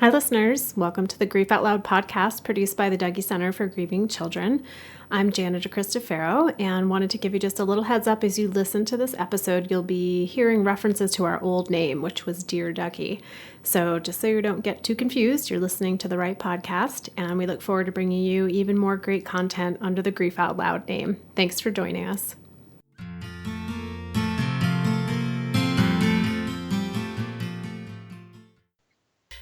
Hi, listeners. Welcome to the Grief Out Loud podcast produced by the Dougie Center for Grieving Children. I'm Janet Cristofaro and wanted to give you just a little heads up as you listen to this episode. You'll be hearing references to our old name, which was Dear Dougie. So just so you don't get too confused, you're listening to the right podcast, and we look forward to bringing you even more great content under the Grief Out Loud name. Thanks for joining us.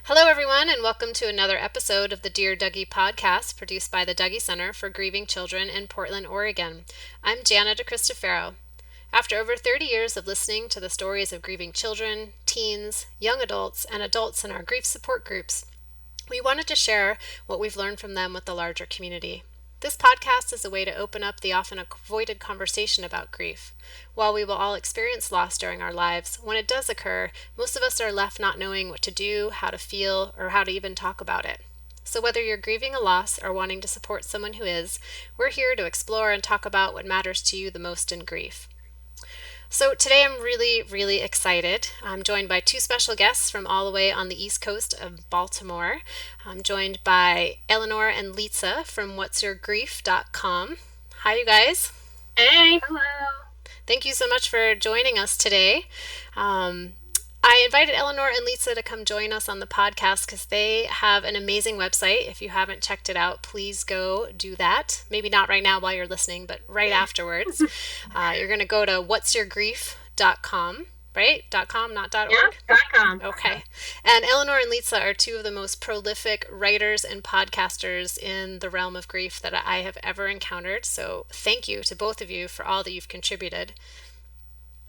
Hello, everyone, and welcome to another episode of the Dear Dougie podcast produced by the Dougie Center for Grieving Children in Portland, Oregon. I'm Janet Cristofaro. After over 30 years of listening to the stories of grieving children, teens, young adults, and adults in our grief support groups, we wanted to share what we've learned from them with the larger community. This podcast is a way to open up the often avoided conversation about grief. While we will all experience loss during our lives, when it does occur, most of us are left not knowing what to do, how to feel, or how to even talk about it. So whether you're grieving a loss or wanting to support someone who is, we're here to explore and talk about what matters to you the most in grief. So today I'm really excited. I'm joined by two special guests from all the way on the east coast of Baltimore. I'm joined by Eleanor and Litsa from whatsyourgrief.com. Hi, you guys. Hey. Hello. Thank you so much for joining us today. I invited Eleanor and Litsa to come join us on the podcast because they have an amazing website. If you haven't checked it out, please go do that. Maybe not right now while you're listening, but right afterwards. You're going to go to whatsyourgrief.com, right? .com, not .org? Yeah, .com. Okay. And Eleanor and Litsa are two of the most prolific writers and podcasters in the realm of grief that I have ever encountered. So thank you to both of you for all that you've contributed.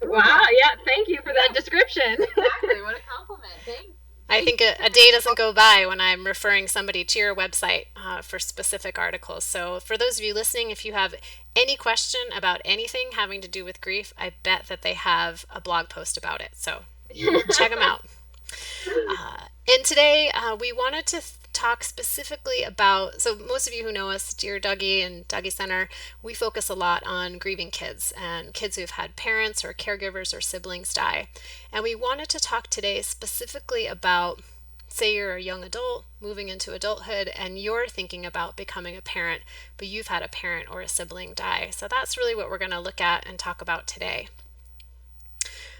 Wow, yeah, thank you for that description. Exactly, what a compliment. Thanks. I think a day doesn't go by when I'm referring somebody to your website for specific articles. So for those of you listening, if you have any question about anything having to do with grief, I bet that they have a blog post about it. So check them out. And today we wanted to talk specifically about, so most of you who know us, Dear Dougie and Dougie Center, we focus a lot on grieving kids and kids who've had parents or caregivers or siblings die. And we wanted to talk today specifically about, say you're a young adult moving into adulthood and you're thinking about becoming a parent, but you've had a parent or a sibling die. So that's really what we're going to look at and talk about today.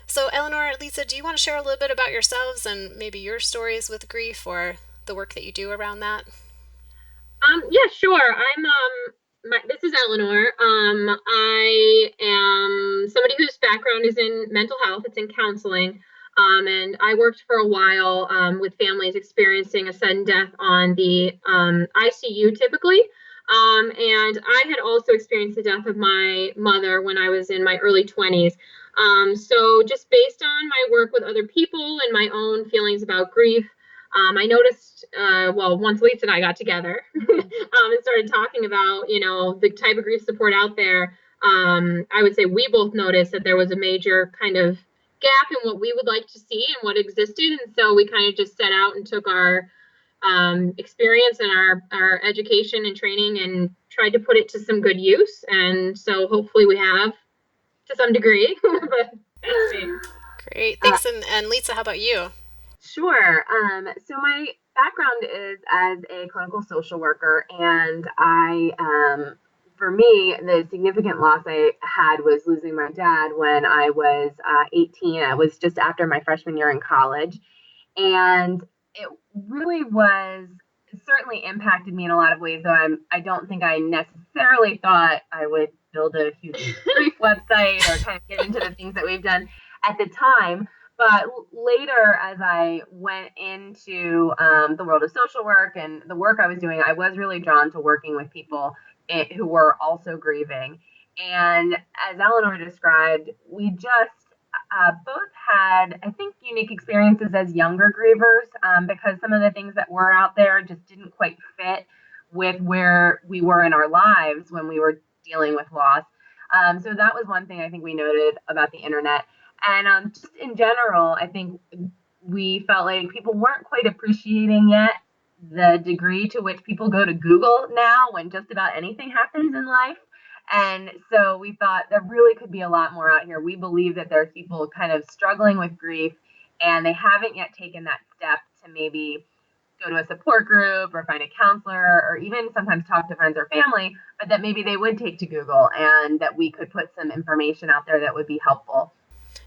So Eleanor, Litsa, do you want to share a little bit about yourselves and maybe your stories with grief or the work that you do around that? Yeah, sure. This is Eleanor. I am somebody whose background is in mental health. It's in counseling. And I worked for a while with families experiencing a sudden death on the ICU typically. And I had also experienced the death of my mother when I was in my early 20s. So just based on my work with other people and my own feelings about grief, I noticed, once Lisa and I got together and started talking about, the type of grief support out there, I would say we both noticed that there was a major kind of gap in what we would like to see and what existed. And so we kind of just set out and took our experience and our education and training and tried to put it to some good use. And so hopefully we have to some degree. But that's me. Great. Thanks. And Litsa, how about you? Sure. So my background is as a clinical social worker, and for me, the significant loss I had was losing my dad when I was 18. It was just after my freshman year in college, and it really certainly impacted me in a lot of ways, though I don't think I necessarily thought I would build a huge grief website or kind of get into the things that we've done at the time. But later, as I went into the world of social work and the work I was doing, I was really drawn to working with people who were also grieving. And as Eleanor described, we just both had, I think, unique experiences as younger grievers because some of the things that were out there just didn't quite fit with where we were in our lives when we were dealing with loss. So that was one thing I think we noted about the internet. And just in general, I think we felt like people weren't quite appreciating yet the degree to which people go to Google now when just about anything happens in life. And so we thought there really could be a lot more out here. We believe that there's people kind of struggling with grief and they haven't yet taken that step to maybe go to a support group or find a counselor or even sometimes talk to friends or family, but that maybe they would take to Google and that we could put some information out there that would be helpful.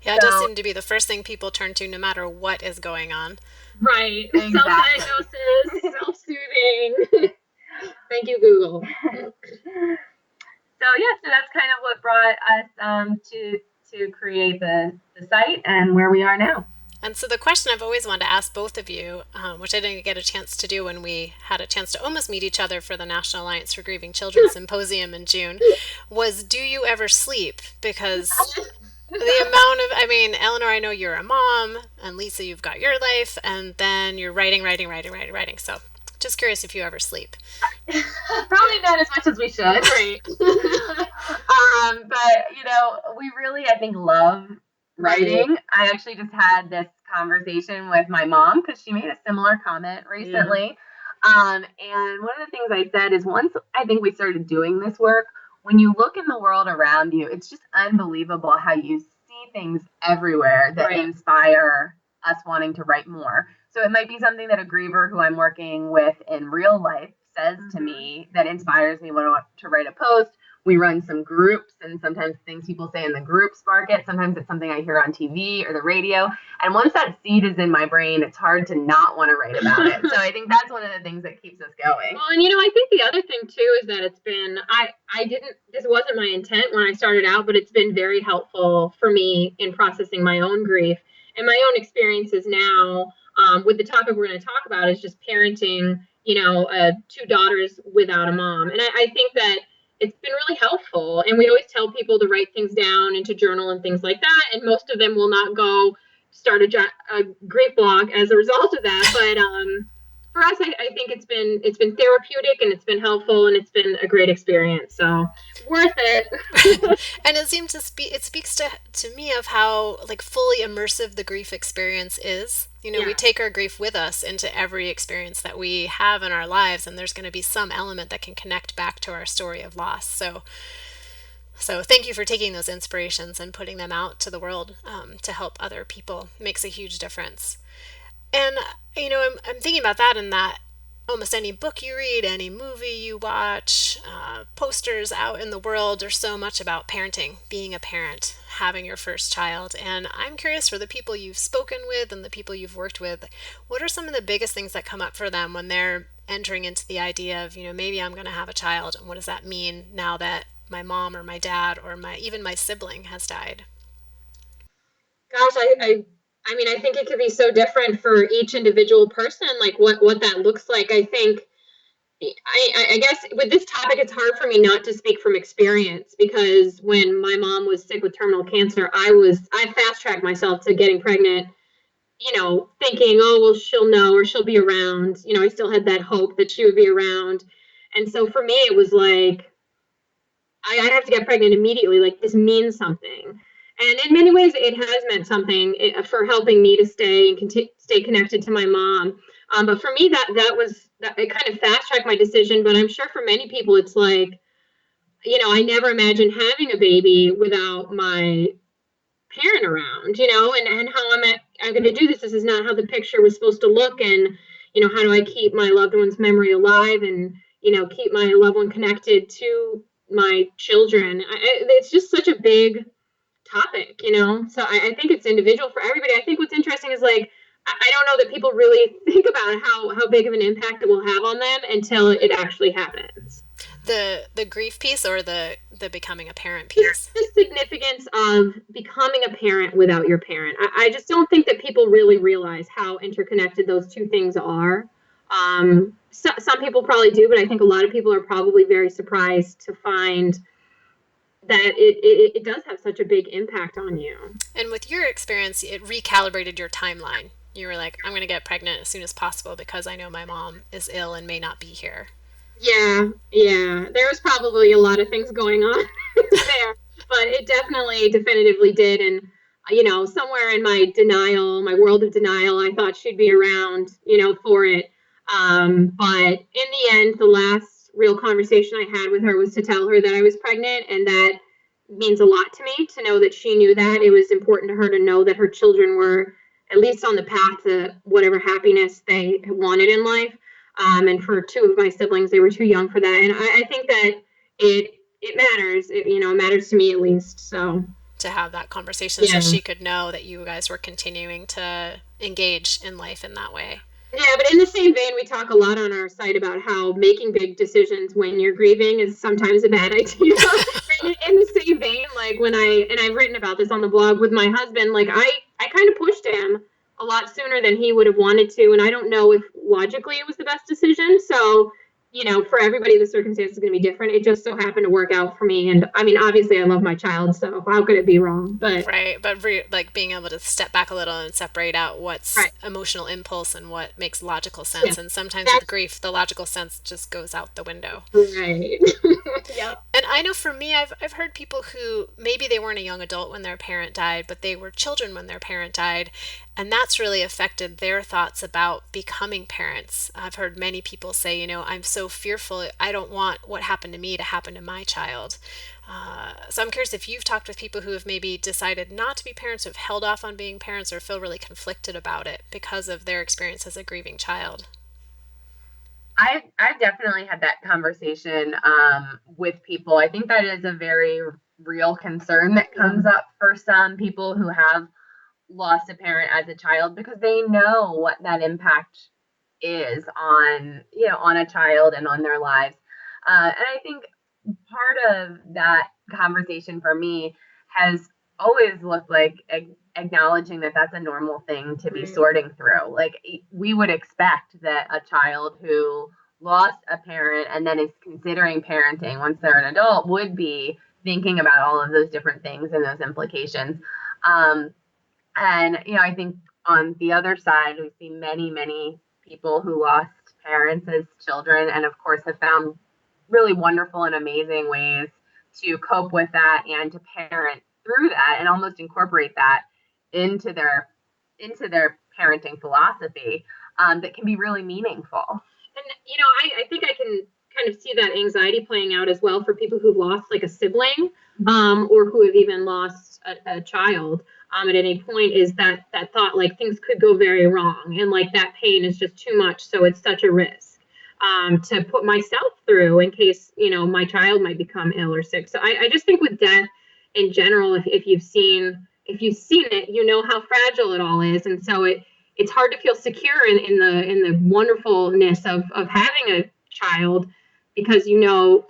Yeah, it does seem to be the first thing people turn to no matter what is going on. Right. Exactly. Self-diagnosis, self-soothing. Thank you, Google. So that's kind of what brought us to create the site and where we are now. And so the question I've always wanted to ask both of you, which I didn't get a chance to do when we had a chance to almost meet each other for the National Alliance for Grieving Children Symposium in June, was do you ever sleep? Because the amount of, I mean, Eleanor, I know you're a mom, and Lisa, you've got your life, and then you're writing. So just curious if you ever sleep. Probably not as much as we should. Right. But, we really, I think, love writing. I actually just had this conversation with my mom because she made a similar comment recently. Yeah. And one of the things I said is once I think we started doing this work, when you look in the world around you, it's just unbelievable how you see things everywhere that inspire us wanting to write more. So it might be something that a griever who I'm working with in real life says to me that inspires me when I want to write a post. We run some groups, and sometimes things people say in the group spark it. Sometimes it's something I hear on TV or the radio. And once that seed is in my brain, it's hard to not want to write about it. So I think that's one of the things that keeps us going. Well, and I think the other thing too is that it's been, this wasn't my intent when I started out, but it's been very helpful for me in processing my own grief and my own experiences now. With the topic we're going to talk about is just parenting, 2 daughters without a mom. And I think that it's been really helpful. And we always tell people to write things down and to journal and things like that. And most of them will not go start a grief blog as a result of that. But for us, I think it's been therapeutic and it's been helpful and it's been a great experience. So worth it. And it seems it speaks to me of how fully immersive the grief experience is. We take our grief with us into every experience that we have in our lives, and there's going to be some element that can connect back to our story of loss. So thank you for taking those inspirations and putting them out to the world to help other people. It makes a huge difference. And, I'm thinking about that in that almost any book you read, any movie you watch, posters out in the world, there's so much about parenting, being a parent, having your first child. And I'm curious, for the people you've spoken with and the people you've worked with, what are some of the biggest things that come up for them when they're entering into the idea of, maybe I'm going to have a child, and what does that mean now that my mom or my dad or even my sibling has died? Gosh, I think it could be so different for each individual person, what that looks like. I think, I guess with this topic, it's hard for me not to speak from experience, because when my mom was sick with terminal cancer, I fast-tracked myself to getting pregnant, thinking, oh, well, she'll know or she'll be around. I still had that hope that she would be around. And so for me, it was like, I have to get pregnant immediately. This means something. And in many ways, it has meant something for helping me to stay connected to my mom. But for me, it kind of fast-tracked my decision. But I'm sure for many people, it's like, I never imagined having a baby without my parent around, and how I'm going to do this. This is not how the picture was supposed to look. And, how do I keep my loved one's memory alive and, keep my loved one connected to my children? It's just such a big topic, so I think it's individual for everybody. I think what's interesting is I don't know that people really think about how big of an impact it will have on them until it actually happens. The grief piece or the becoming a parent piece? The significance of becoming a parent without your parent. I just don't think that people really realize how interconnected those two things are. Some people probably do, but I think a lot of people are probably very surprised to find that it does have such a big impact on you. And with your experience, it recalibrated your timeline. You were like, I'm going to get pregnant as soon as possible because I know my mom is ill and may not be here. Yeah. There was probably a lot of things going on there, but it definitively did. And, somewhere in my world of denial, I thought she'd be around, for it. But in the end, the last real conversation I had with her was to tell her that I was pregnant, and that means a lot to me to know that she knew that. It was important to her to know that her children were at least on the path to whatever happiness they wanted in life. And for two of my siblings, they were too young for that. And I think that it matters. It matters to me at least. So to have that conversation so she could know that you guys were continuing to engage in life in that way. Yeah, but in the same vein, we talk a lot on our site about how making big decisions when you're grieving is sometimes a bad idea. In the same vein, like I've written about this on the blog with my husband, like I kind of pushed him a lot sooner than he would have wanted to. And I don't know if logically it was the best decision. So, for everybody, the circumstance is going to be different. It just so happened to work out for me. And I mean, obviously I love my child, so how could it be wrong? But right. But like being able to step back a little and separate out what's emotional impulse and what makes logical sense. Yeah. And sometimes with grief, the logical sense just goes out the window. Right. Yeah. And I know for me, I've heard people who maybe they weren't a young adult when their parent died, but they were children when their parent died. And that's really affected their thoughts about becoming parents. I've heard many people say, I'm so fearful. I don't want what happened to me to happen to my child. So I'm curious if you've talked with people who have maybe decided not to be parents, who have held off on being parents, or feel really conflicted about it because of their experience as a grieving child. I've definitely had that conversation with people. I think that is a very real concern that comes up for some people who have lost a parent as a child, because they know what that impact is on a child and on their lives. And I think part of that conversation for me has always looked like acknowledging that that's a normal thing to be sorting through. Like, we would expect that a child who lost a parent and then is considering parenting once they're an adult would be thinking about all of those different things and those implications. And, I think on the other side, we see many, many people who lost parents as children and, of course, have found really wonderful and amazing ways to cope with that and to parent through that and almost incorporate that into their parenting philosophy that can be really meaningful. And, I think I can kind of see that anxiety playing out as well for people who've lost like a sibling or who have even lost a child. At any point, is that thought like things could go very wrong and like that pain is just too much, so it's such a risk to put myself through in case my child might become ill or sick. So I just think with death in general, if you've seen it, you know how fragile it all is, and so it's hard to feel secure in the wonderfulness of having a child, because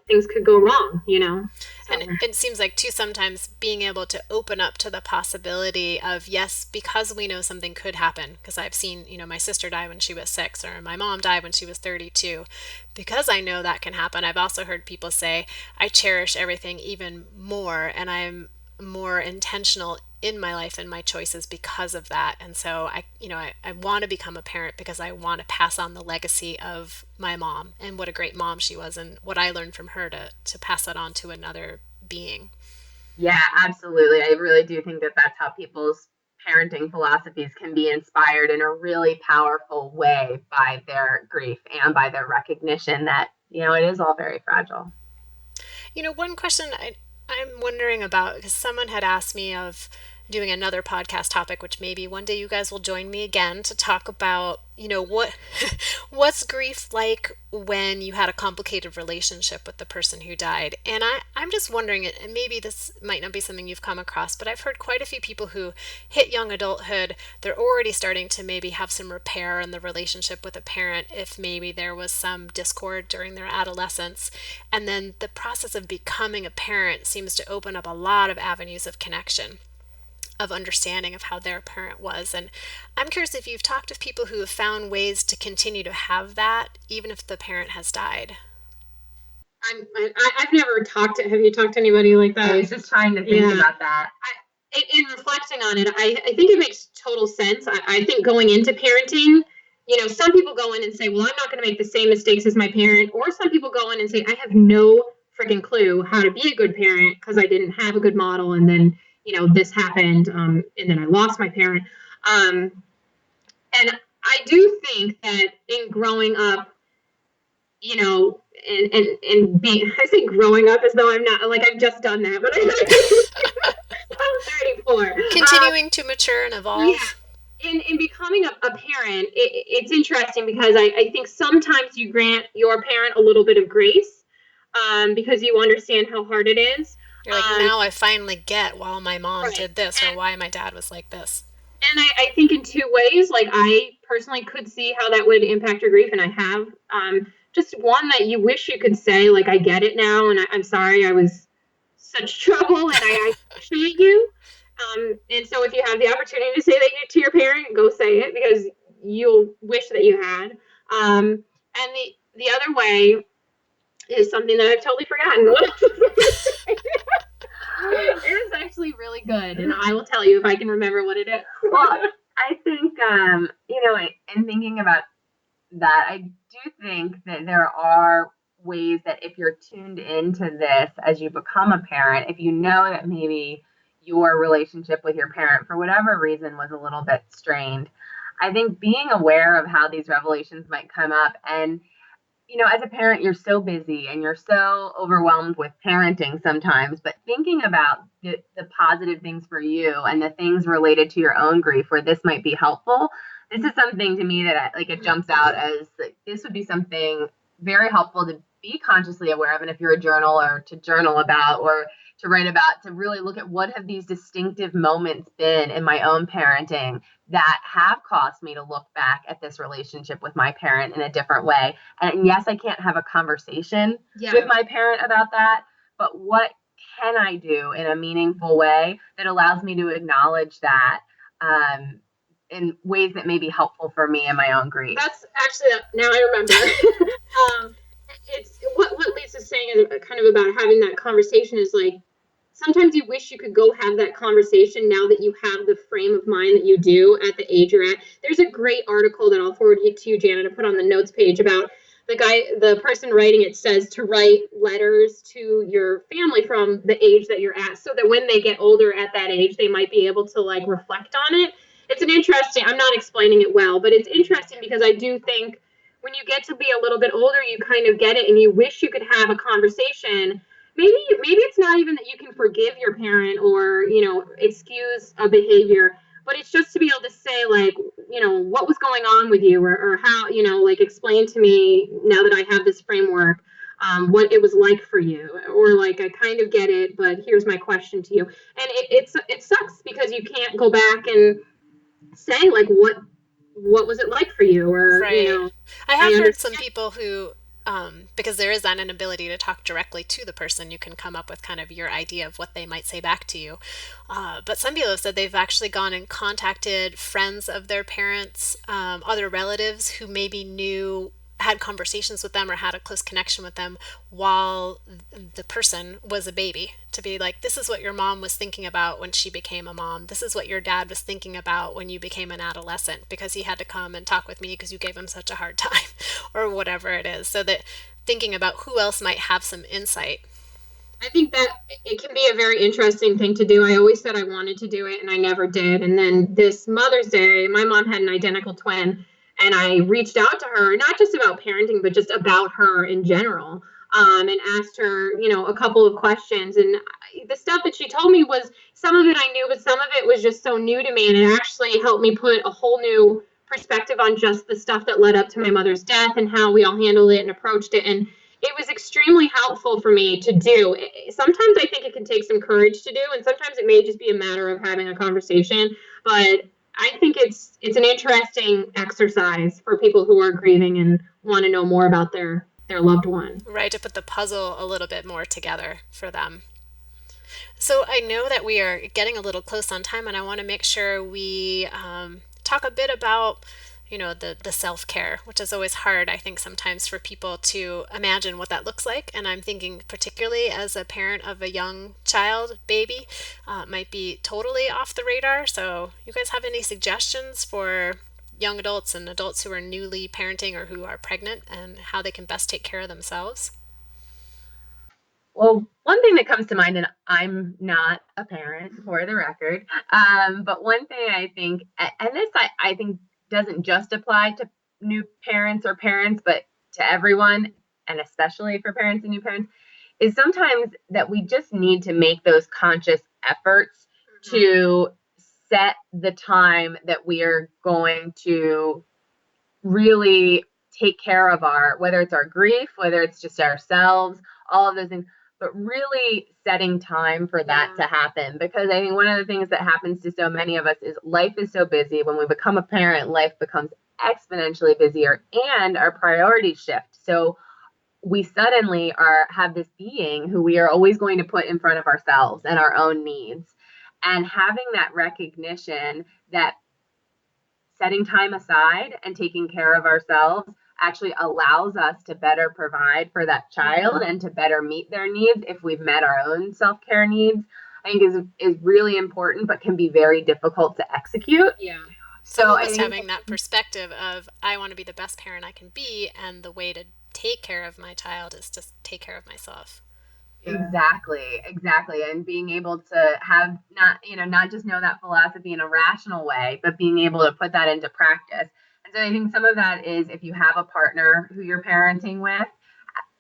things could go wrong, So. And it seems like too sometimes being able to open up to the possibility of, yes, because we know something could happen, because I've seen my sister die when she was 6, or my mom died when she was 32, because I know that can happen. I've also heard people say I cherish everything even more, and I'm more intentional in my life and my choices because of that. And so I want to become a parent because I want to pass on the legacy of my mom and what a great mom she was and what I learned from her to pass that on to another being. Yeah, absolutely. I really do think that that's how people's parenting philosophies can be inspired in a really powerful way by their grief and by their recognition that, it is all very fragile. One question I'm wondering about, because someone had asked me of doing another podcast topic, which maybe one day you guys will join me again to talk about, what's grief like when you had a complicated relationship with the person who died. And I'm just wondering, and maybe this might not be something you've come across, but I've heard quite a few people who hit young adulthood, they're already starting to maybe have some repair in the relationship with a parent if maybe there was some discord during their adolescence. And then the process of becoming a parent seems to open up a lot of avenues of connection, of understanding of how their parent was. And I'm curious if you've talked to people who have found ways to continue to have that even if the parent has died. I've never talked to, have you talked to anybody like that? I was just trying to think about that. In reflecting on it, I think it makes total sense. I think going into parenting, some people go in and say, well, I'm not going to make the same mistakes as my parent. Or some people go in and say, I have no freaking clue how to be a good parent because I didn't have a good model. And then this happened, and then I lost my parent. And I do think that in growing up, and being, I say growing up as though I'm not, like, I've just done that, but I'm 34. Continuing to mature and evolve. in becoming a parent, it's interesting because I think sometimes you grant your parent a little bit of grace because you understand how hard it is. You're like, now I finally get why my mom Right. did this or why my dad was like this. And I think in two ways, like I personally could see how that would impact your grief, and I have. Just one that you wish you could say, like, I get it now, and I'm sorry I was such trouble, and I appreciate you. And so if you have the opportunity to say that to your parent, go say it because you'll wish that you had. And the other way is something that I've totally forgotten. What else was I gonna say? It is actually really good, and I will tell you if I can remember what it is. Well, I think, in thinking about that, I do think that there are ways that if you're tuned into this as you become a parent, if you know that maybe your relationship with your parent, for whatever reason, was a little bit strained, I think being aware of how these revelations might come up and as a parent, you're so busy and you're so overwhelmed with parenting sometimes, but thinking about the positive things for you and the things related to your own grief where this might be helpful. This is something to me that it jumps out as like, this would be something very helpful to be consciously aware of. And if you're a journaler, to journal about or to write about, to really look at what have these distinctive moments been in my own parenting that have caused me to look back at this relationship with my parent in a different way. And yes, I can't have a conversation with my parent about that, but what can I do in a meaningful way that allows me to acknowledge that in ways that may be helpful for me in my own grief? That's actually, now I remember. It's what Lisa's saying is kind of about having that conversation is like, sometimes you wish you could go have that conversation now that you have the frame of mind that you do at the age you're at. There's a great article that I'll forward to you, Jana, to put on the notes page about the person writing it says to write letters to your family from the age that you're at so that when they get older at that age, they might be able to like reflect on it. It's an interesting, I'm not explaining it well, but it's interesting because I do think when you get to be a little bit older, you kind of get it and you wish you could have a conversation. Maybe it's not even that you can forgive your parent or excuse a behavior, but it's just to be able to say like what was going on with you or how like explain to me now that I have this framework what it was like for you, or like I kind of get it but here's my question to you. And it sucks because you can't go back and say like what was it like for you, or Right. I I have heard some understand. people who, because there is that inability to talk directly to the person, you can come up with kind of your idea of what they might say back to you. But some people have said they've actually gone and contacted friends of their parents, other relatives who maybe had conversations with them or had a close connection with them while the person was a baby, to be like, this is what your mom was thinking about when she became a mom. This is what your dad was thinking about when you became an adolescent because he had to come and talk with me because you gave him such a hard time or whatever it is. So that thinking about who else might have some insight. I think that it can be a very interesting thing to do. I always said I wanted to do it and I never did. And then this Mother's Day, my mom had an identical twin, and I reached out to her, not just about parenting, but just about her in general, and asked her, a couple of questions. And the stuff that she told me was, some of it I knew, but some of it was just so new to me. And it actually helped me put a whole new perspective on just the stuff that led up to my mother's death and how we all handled it and approached it. And it was extremely helpful for me to do. Sometimes I think it can take some courage to do, and sometimes it may just be a matter of having a conversation. But I think it's an interesting exercise for people who are grieving and want to know more about their loved one. Right, to put the puzzle a little bit more together for them. So I know that we are getting a little close on time, and I want to make sure we talk a bit about, the self-care, which is always hard, I think, sometimes for people to imagine what that looks like. And I'm thinking particularly as a parent of a young child, baby, might be totally off the radar. So you guys have any suggestions for young adults and adults who are newly parenting or who are pregnant and how they can best take care of themselves? Well, one thing that comes to mind, and I'm not a parent for the record, but one thing I think, and this I think doesn't just apply to new parents or parents, but to everyone, and especially for parents and new parents, is sometimes that we just need to make those conscious efforts to set the time that we are going to really take care of whether it's our grief, whether it's just ourselves, all of those things, but really setting time for that to happen. Because I think one of the things that happens to so many of us is life is so busy. When we become a parent, life becomes exponentially busier and our priorities shift. So we suddenly have this being who we are always going to put in front of ourselves and our own needs. And having that recognition that setting time aside and taking care of ourselves actually allows us to better provide for that child and to better meet their needs if we've met our own self-care needs, I think is really important, but can be very difficult to execute. Yeah. So just having that perspective of, I want to be the best parent I can be, and the way to take care of my child is to take care of myself. Exactly. And being able to have not just know that philosophy in a rational way, but being able to put that into practice. And so I think some of that is, if you have a partner who you're parenting with,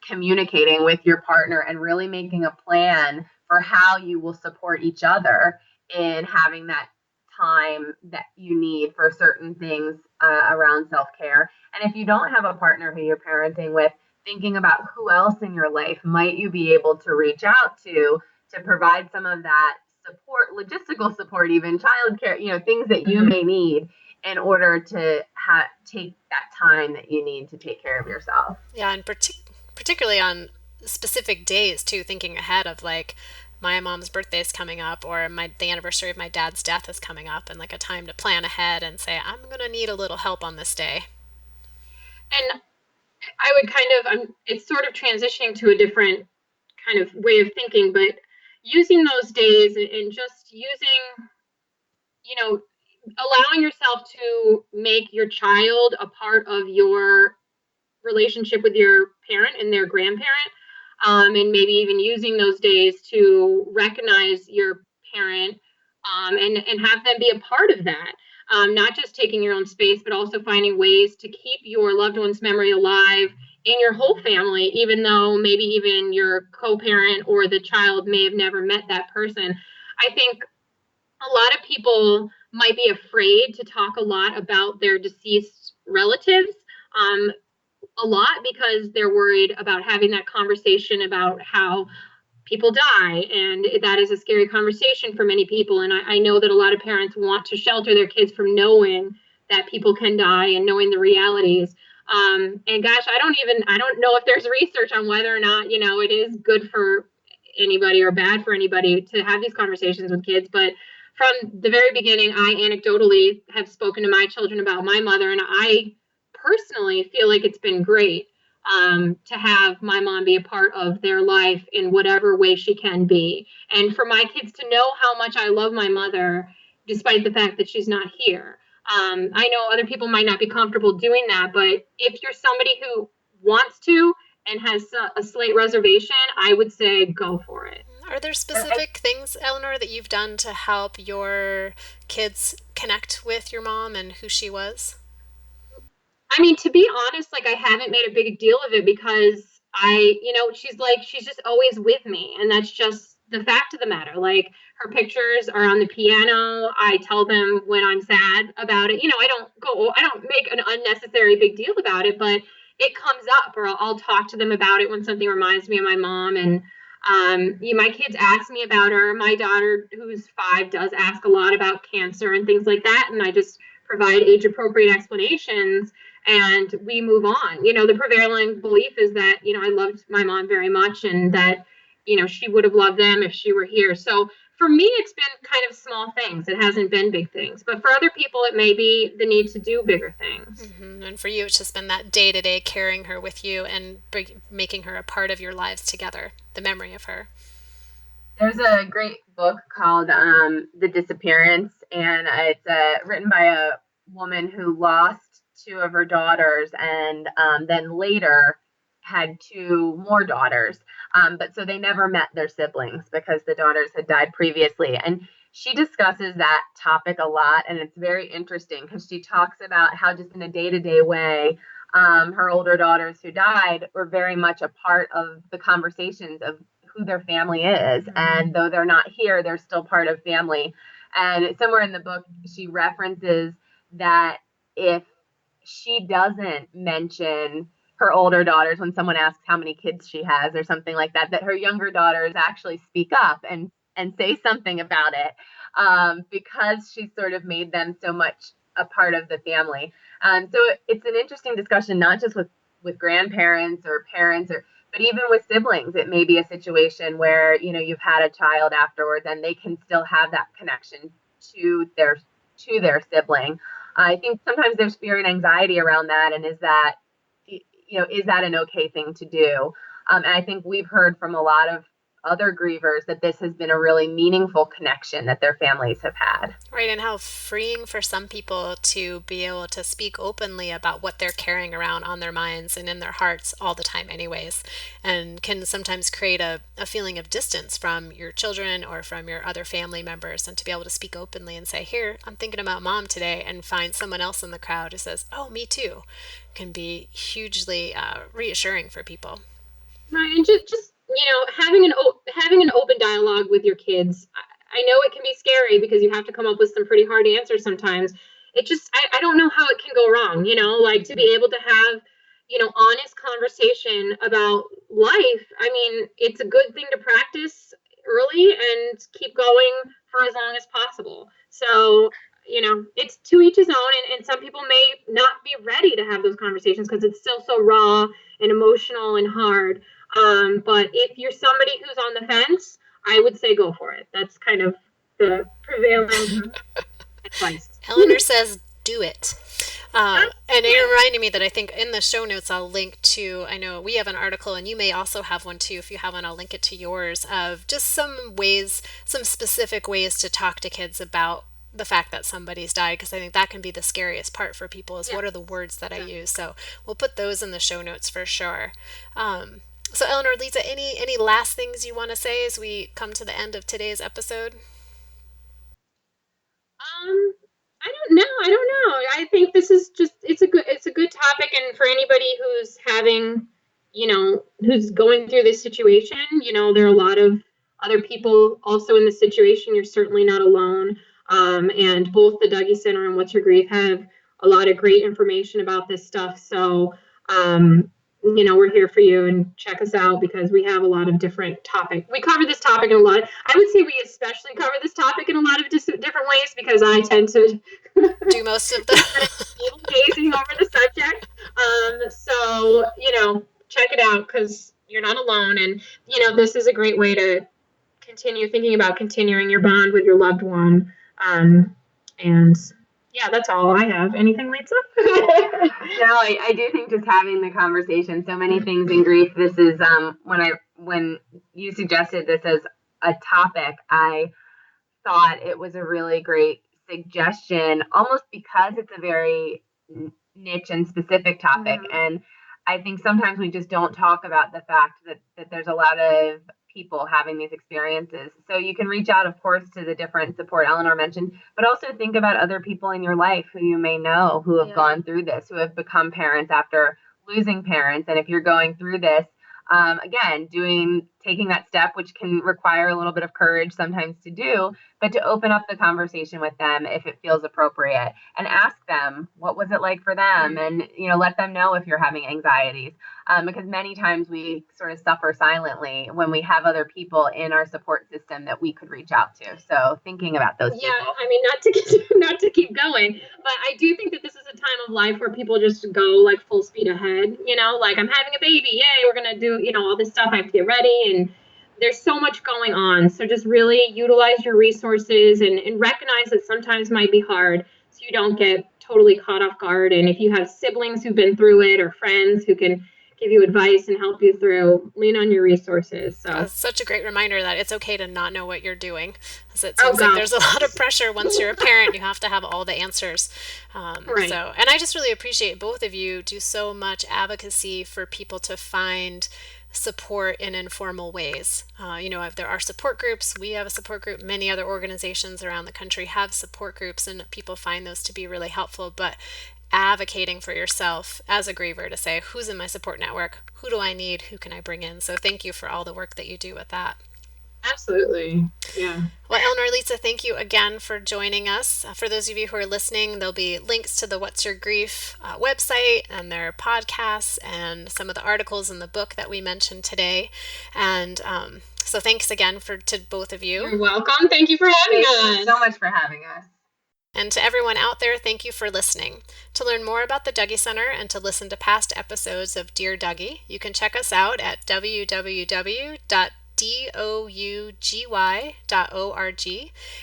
communicating with your partner and really making a plan for how you will support each other in having that time that you need for certain things around self-care. And if you don't have a partner who you're parenting with, thinking about who else in your life might you be able to reach out to provide some of that support, logistical support, even childcare, things that you may need in order to take that time that you need to take care of yourself. Yeah, and particularly on specific days too, thinking ahead of, like, my mom's birthday is coming up, or the anniversary of my dad's death is coming up, and like a time to plan ahead and say, I'm going to need a little help on this day. And I would it's sort of transitioning to a different kind of way of thinking, but using those days and just using, allowing yourself to make your child a part of your relationship with your parent and their grandparent, and maybe even using those days to recognize your parent, and have them be a part of that. Not just taking your own space, but also finding ways to keep your loved one's memory alive in your whole family, even though maybe even your co-parent or the child may have never met that person. I think a lot of people might be afraid to talk a lot about their deceased relatives, a lot, because they're worried about having that conversation about how people die, and that is a scary conversation for many people. And I know that a lot of parents want to shelter their kids from knowing that people can die and knowing the realities. And gosh, I don't know if there's research on whether or not, it is good for anybody or bad for anybody to have these conversations with kids. But from the very beginning, I anecdotally have spoken to my children about my mother, and I personally feel like it's been great to have my mom be a part of their life in whatever way she can be. And for my kids to know how much I love my mother, despite the fact that she's not here. I know other people might not be comfortable doing that, but if you're somebody who wants to and has a slight reservation, I would say go for it. Are there specific things, Eleanor, that you've done to help your kids connect with your mom and who she was? I mean, to be honest, I haven't made a big deal of it, because she's just always with me. And that's just the fact of the matter. Her pictures are on the piano. I tell them when I'm sad about it. I don't make an unnecessary big deal about it, but it comes up, or I'll talk to them about it when something reminds me of my mom. And my kids ask me about her. My daughter, who's 5, does ask a lot about cancer and things like that. And I just provide age-appropriate explanations, and we move on. The prevailing belief is that, I loved my mom very much, and that, she would have loved them if she were here. So for me, it's been kind of small things. It hasn't been big things. But for other people, it may be the need to do bigger things. Mm-hmm. And for you, it's just been that day-to-day carrying her with you and making her a part of your lives together, the memory of her. There's a great book called The Disappearance, and it's written by a woman who lost 2 of her daughters, and then later had 2 more daughters. But so they never met their siblings because the daughters had died previously. And she discusses that topic a lot, and it's very interesting because she talks about how just in a day-to-day way, her older daughters who died were very much a part of the conversations of who their family is. And though they're not here, they're still part of family. And somewhere in the book, she references that if she doesn't mention her older daughters when someone asks how many kids she has or something like that, that her younger daughters actually speak up and say something about it, because she sort of made them so much a part of the family. So it's an interesting discussion, not just with grandparents or parents, but even with siblings. It may be a situation where, you've had a child afterwards and they can still have that connection to their sibling. I think sometimes there's fear and anxiety around that. And is that an okay thing to do? And I think we've heard from a lot of other grievers that this has been a really meaningful connection that their families have had. Right, and how freeing for some people to be able to speak openly about what they're carrying around on their minds and in their hearts all the time anyways, and can sometimes create a feeling of distance from your children or from your other family members, and to be able to speak openly and say, here, I'm thinking about mom today, and find someone else in the crowd who says, oh, me too, can be hugely reassuring for people. Right, and just having an open dialogue with your kids. I know it can be scary because you have to come up with some pretty hard answers sometimes. I don't know how it can go wrong, like to be able to have, honest conversation about life. I mean, it's a good thing to practice early and keep going for as long as possible. So, it's to each his own, and some people may not be ready to have those conversations because it's still so raw and emotional and hard. But if you're somebody who's on the fence, I would say go for it. That's kind of the prevailing advice. Eleanor says, do it. And it reminded me that I think in the show notes I'll link to, I know we have an article and you may also have one too. If you have one, I'll link it to yours, of just some specific ways to talk to kids about the fact that somebody's died, because I think that can be the scariest part for people is what are the words that I use. So we'll put those in the show notes for sure. So Eleanor, Litsa, any last things you want to say as we come to the end of today's episode? I don't know. I think this is it's a good topic, and for anybody who's having, who's going through this situation, there are a lot of other people also in this situation. You're certainly not alone. And both the Dougy Center and What's Your Grief have a lot of great information about this stuff. So, we're here for you, and check us out because we have a lot of different topics. We cover this topic in a lot. I would say we especially cover this topic in a lot of different ways because I tend to do most of the gazing over the subject. So, check it out because you're not alone. And, this is a great way to continue thinking about continuing your bond with your loved one. And yeah, that's all I have. Anything, Litsa? No, I do think just having the conversation, so many things in grief. This is when you suggested this as a topic, I thought it was a really great suggestion, almost because it's a very niche and specific topic. Mm-hmm. And I think sometimes we just don't talk about the fact that there's a lot of people having these experiences. So you can reach out, of course, to the different support Eleanor mentioned, but also think about other people in your life who you may know who have gone through this, who have become parents after losing parents. And if you're going through this, again, taking that step, which can require a little bit of courage sometimes to do, but to open up the conversation with them if it feels appropriate, and ask them, what was it like for them? And, let them know if you're having anxieties, because many times we sort of suffer silently when we have other people in our support system that we could reach out to. So thinking about those people. I mean, not to keep going, but I do think that this is a time of life where people just go like full speed ahead, like I'm having a baby. Yay, we're going to do, all this stuff. I have to get ready. And there's so much going on. So just really utilize your resources and recognize that sometimes might be hard so you don't get totally caught off guard. And if you have siblings who've been through it or friends who can give you advice and help you through, lean on your resources. So that's such a great reminder that it's okay to not know what you're doing. Because it seems like there's a lot of pressure once you're a parent. You have to have all the answers. Right. And I just really appreciate both of you do so much advocacy for people to find support in informal ways. If there are support groups, we have a support group. Many other organizations around the country have support groups, and people find those to be really helpful. But advocating for yourself as a griever to say, who's in my support network? Who do I need? Who can I bring in? So thank you for all the work that you do with that. Absolutely. Yeah. Well, Eleanor and Litsa, thank you again for joining us. For those of you who are listening, there'll be links to the What's Your Grief website and their podcasts and some of the articles in the book that we mentioned today. And so thanks again to both of you. You're welcome. Thank you for having us. Thank you so much for having us. And to everyone out there, thank you for listening. To learn more about the Dougy Center and to listen to past episodes of Dear Dougy, you can check us out at www.dougy.org,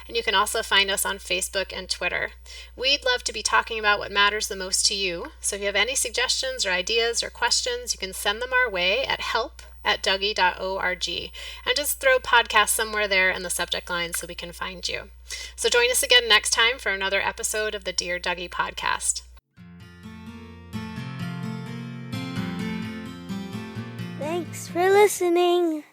and you can also find us on Facebook and Twitter. We'd love to be talking about what matters the most to you, so if you have any suggestions or ideas or questions, you can send them our way at help@dougy.org, and just throw podcast somewhere there in the subject line so we can find you. So join us again next time for another episode of the Dear Dougy podcast. Thanks for listening.